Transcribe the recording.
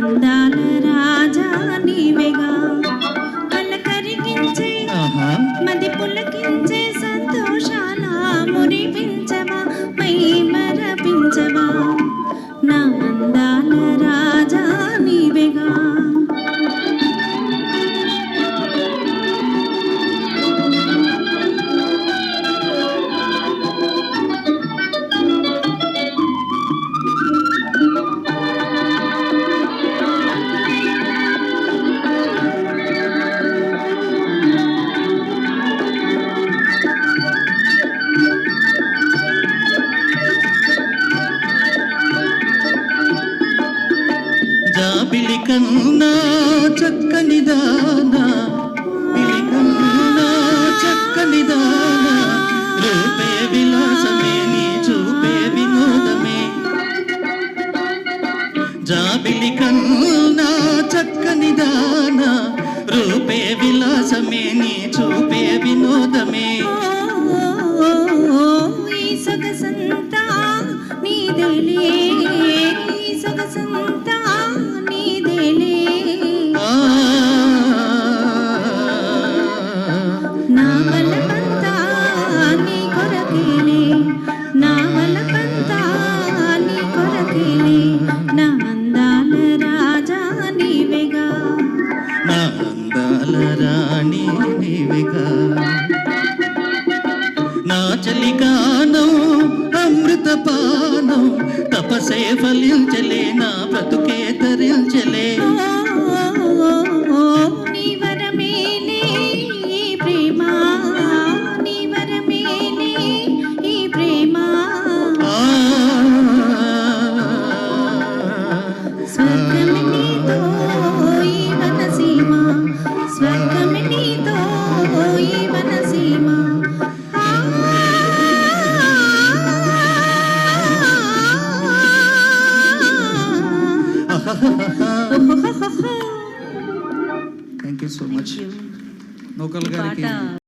అందాల రాజా నీవేగా అలకరిగించే మది పులకించే సంతోషాల మురిపించవా మై మరపించవా నా అందాల రాజా నీవేగా జాబిలి కన్నా చక్కని దానా పిలి కన్నా చక్కని దానా రూపే విలాసమే నీ చూపే వినోదమే జాబిలి కన్నా చక్కని దానా రూపే విలాసమే నీ చూపే వినోదమే ఈ సొగసంతా నీదేలే ఈ సొగసంతా నీదేలే నా వలపంతా నీ కొరకేలే నా వలపంతా నీ కొరకేలే నా అందాల రాజా నీవేగా నా అందాల రాణి నీవేగా నా చలిగానం అమృతపానం తపసే ఫలించలే నా బ్రతుకే తరించలే నీ వరమేలే ఈ ప్రేమ నీ వరమేలే ఈ ప్రేమ స్వర్గం నీతో ఈ వనసీమ స్వర్గం నీతో ఈ వనసీమ థ్యాంక్ యూ సో మచ్ నూకల్ గారికి